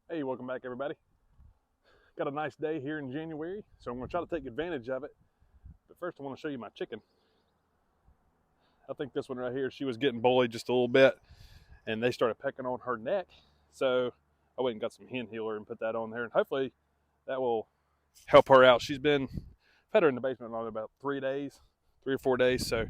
Hey, welcome back everybody. Got a nice day here in January, so I'm gonna try to take advantage of it. But first I wanna show you my chicken. I think this one right here, she was getting bullied just a little bit and they started pecking on her neck. So I went and got some hen healer and put that on there, and hopefully that will help her out. I've had her in the basement on about 3 days, 3 or 4 days. So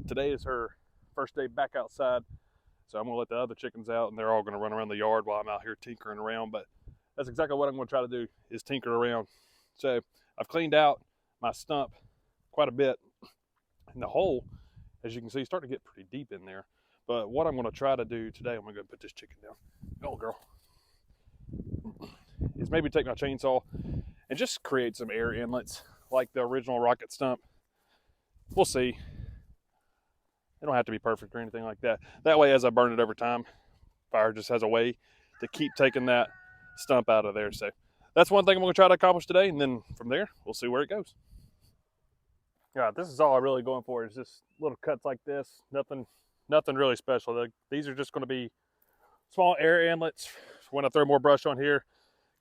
today is her first day back outside. So I'm gonna let the other chickens out and they're all gonna run around the yard while I'm out here tinkering around. But that's exactly what I'm gonna try to do, is tinker around. So I've cleaned out my stump quite a bit. And the hole, as you can see, is starting to get pretty deep in there. But what I'm gonna try to do today, I'm gonna go put this chicken down. Oh girl. Is maybe take my chainsaw and just create some air inlets like the original rocket stump. We'll see. It don't have to be perfect or anything like that. That way, as I burn it over time, fire just has a way to keep taking that stump out of there. So that's one thing I'm going to try to accomplish today, and then from there, we'll see where it goes. Yeah, this is all I'm really going for, is just little cuts like this. Nothing really special. These are just going to be small air inlets. When I throw more brush on here,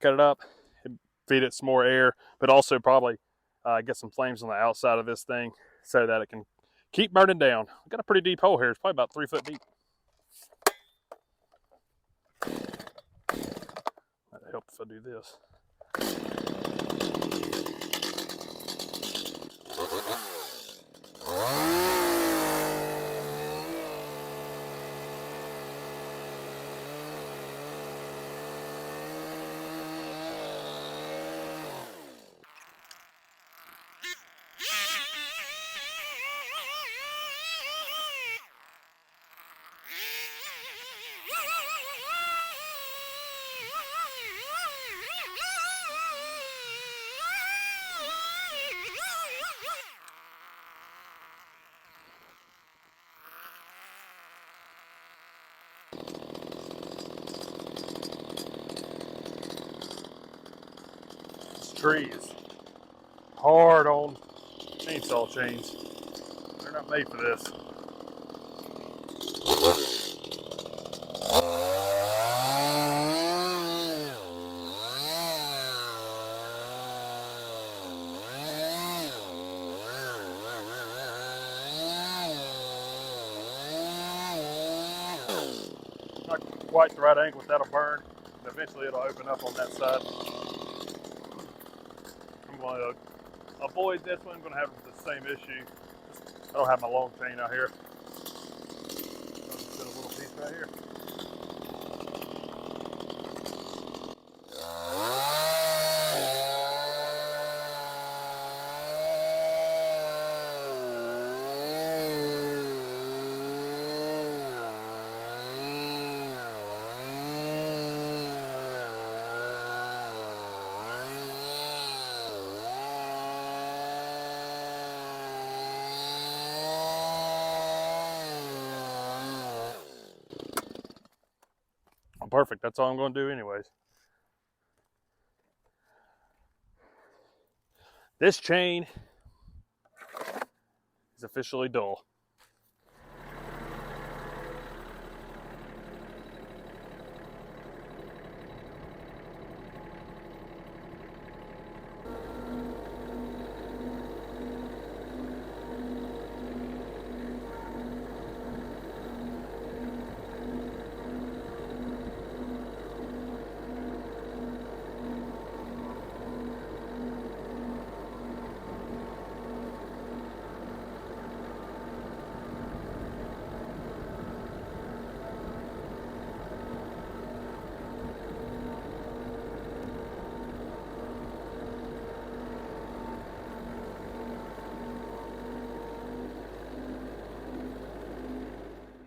cut it up, and feed it some more air, but also probably get some flames on the outside of this thing so that it can keep burning down. I've got a pretty deep hole here. It's probably about 3 foot deep. That'd help if I do this. This tree is hard on chainsaw chains. They're not made for this. Not quite the right angle, that'll burn. Eventually it'll open up on that side. I'm going to avoid this one. I'm going to have the same issue. I don't have my long chain out here. I'll just put a little piece right here. Perfect. That's all I'm going to do anyways. This chain is officially dull.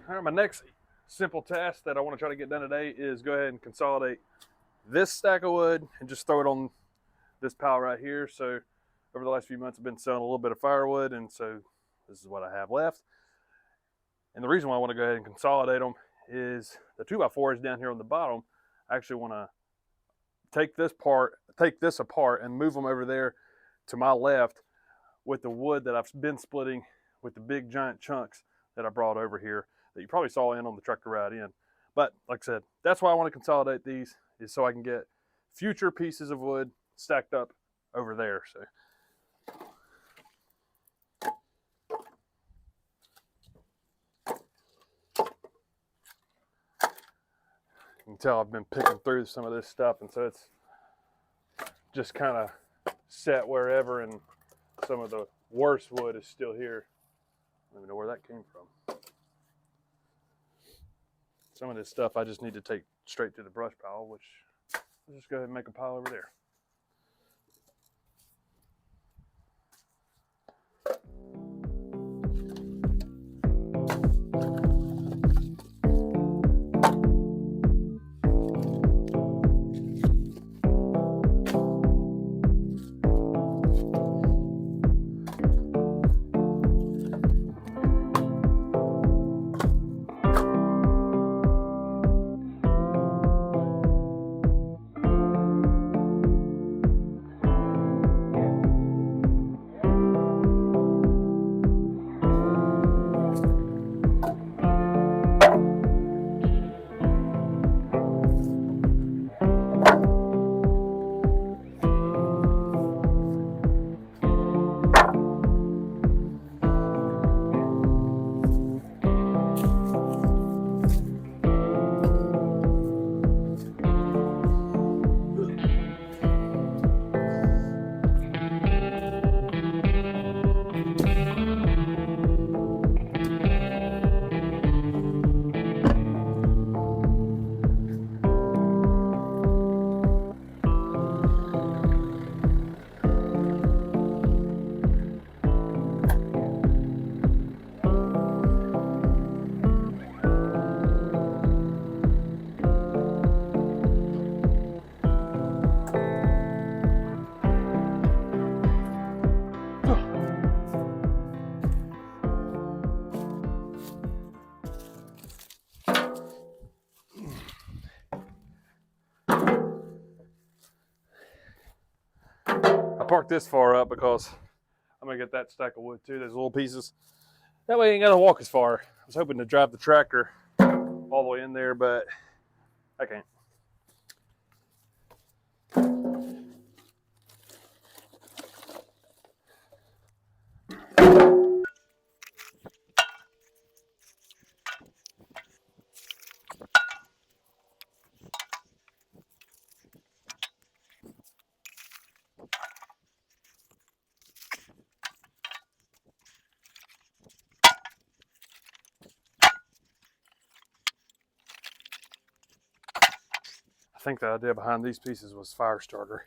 All right, my next simple task that I want to try to get done today is go ahead and consolidate this stack of wood and just throw it on this pile right here. So over the last few months, I've been selling a little bit of firewood, and so this is what I have left. And the reason why I want to go ahead and consolidate them is the 2x4s down here on the bottom. I actually want to take this apart and move them over there to my left with the wood that I've been splitting with the big giant chunks that I brought over here that you probably saw in on the tractor ride in. But like I said, that's why I want to consolidate these, is so I can get future pieces of wood stacked up over there. So you can tell I've been picking through some of this stuff, and so it's just kind of set wherever, and some of the worst wood is still here. I don't even know where that came from. Some of this stuff I just need to take straight to the brush pile, which I'll just go ahead and make a pile over there. I parked this far up because I'm gonna get that stack of wood too, those little pieces. That way I ain't gotta walk as far. I was hoping to drive the tractor all the way in there, but I can't. I think the idea behind these pieces was fire starter.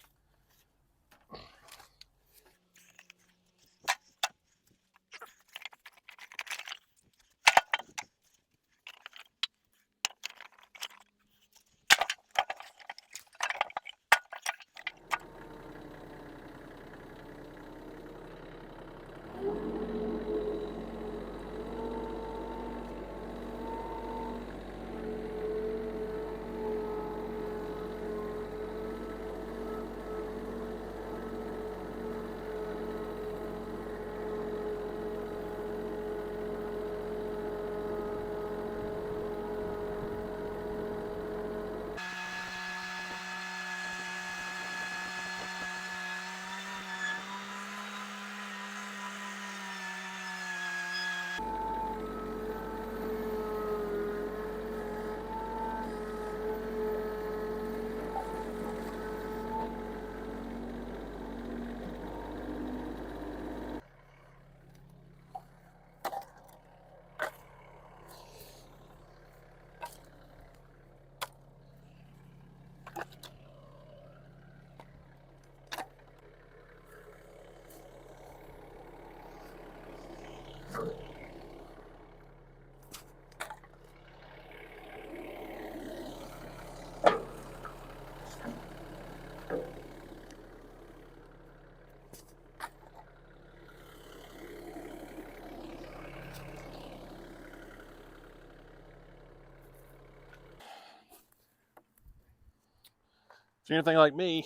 If you're anything like me,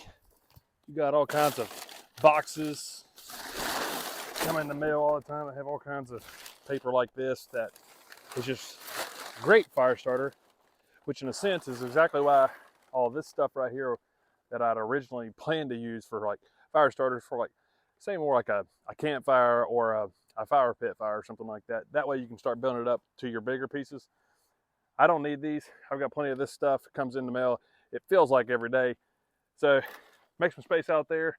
you got all kinds of boxes come in the mail all the time. I have all kinds of paper like this that is just great fire starter, which in a sense is exactly why all this stuff right here that I'd originally planned to use for like fire starters, for like, say more like a campfire or a fire pit fire or something like that. That way you can start building it up to your bigger pieces. I don't need these. I've got plenty of this stuff. It comes in the mail. It feels like every day. So make some space out there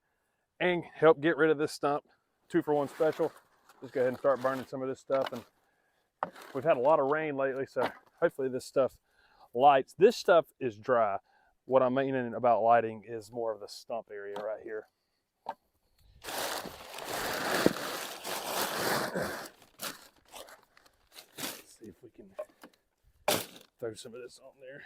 and help get rid of this stump. 2-for-1 special. Just go ahead and start burning some of this stuff. And we've had a lot of rain lately, so hopefully this stuff lights. This stuff is dry. What I'm meaning about lighting is more of the stump area right here. Let's see if we can throw some of this on there.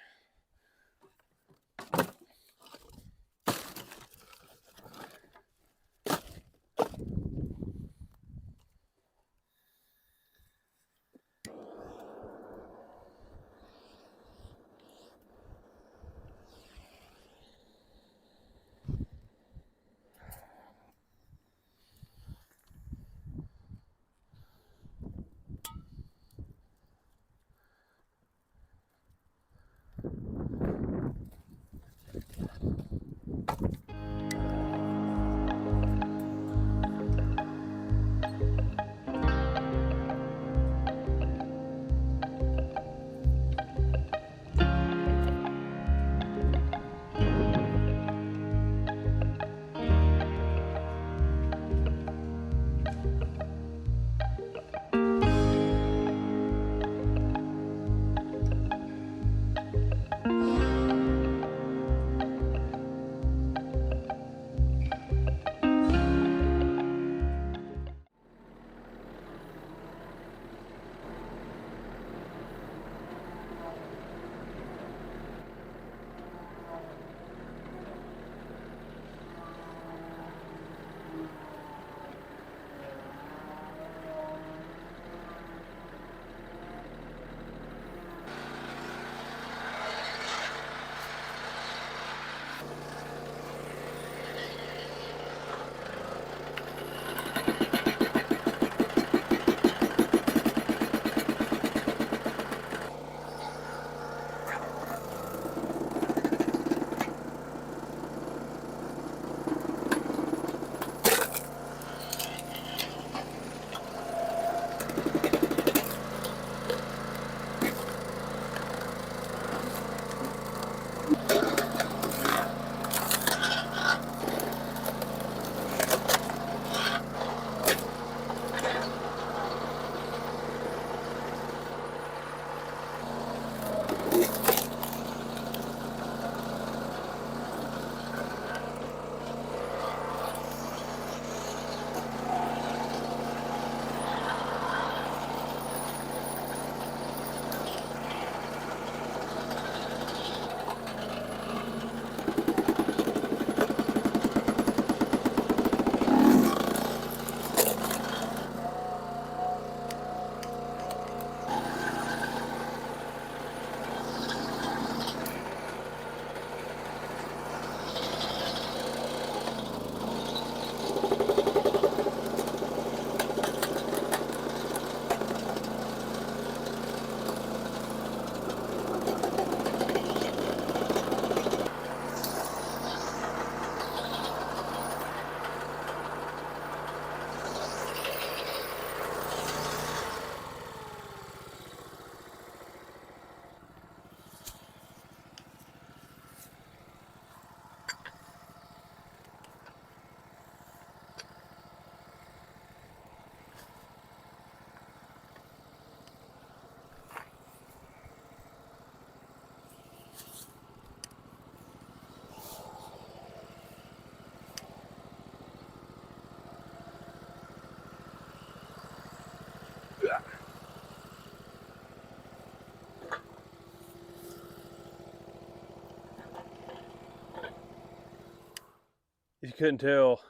If you couldn't tell,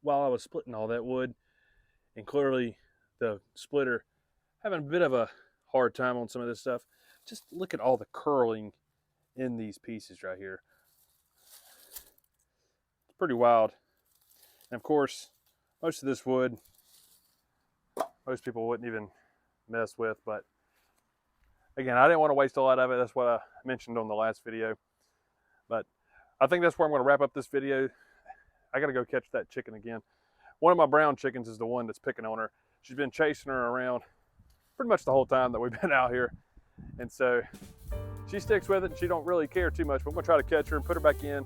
while I was splitting all that wood, and clearly the splitter having a bit of a hard time on some of this stuff, just look at all the curling in these pieces right here. It's pretty wild. And of course, most of this wood, most people wouldn't even mess with, but again, I didn't want to waste a lot of it. That's what I mentioned on the last video. But I think that's where I'm going to wrap up this video. I got to go catch that chicken again. One of my brown chickens is the one that's picking on her. She's been chasing her around pretty much the whole time that we've been out here. And so she sticks with it and she don't really care too much, but I'm gonna try to catch her and put her back in,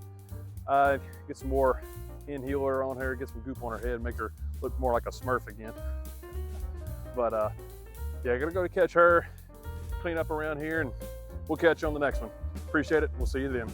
get some more inhaler on her, get some goop on her head, make her look more like a Smurf again. But yeah, I'm gonna go to catch her, clean up around here, and we'll catch you on the next one. Appreciate it. We'll see you then.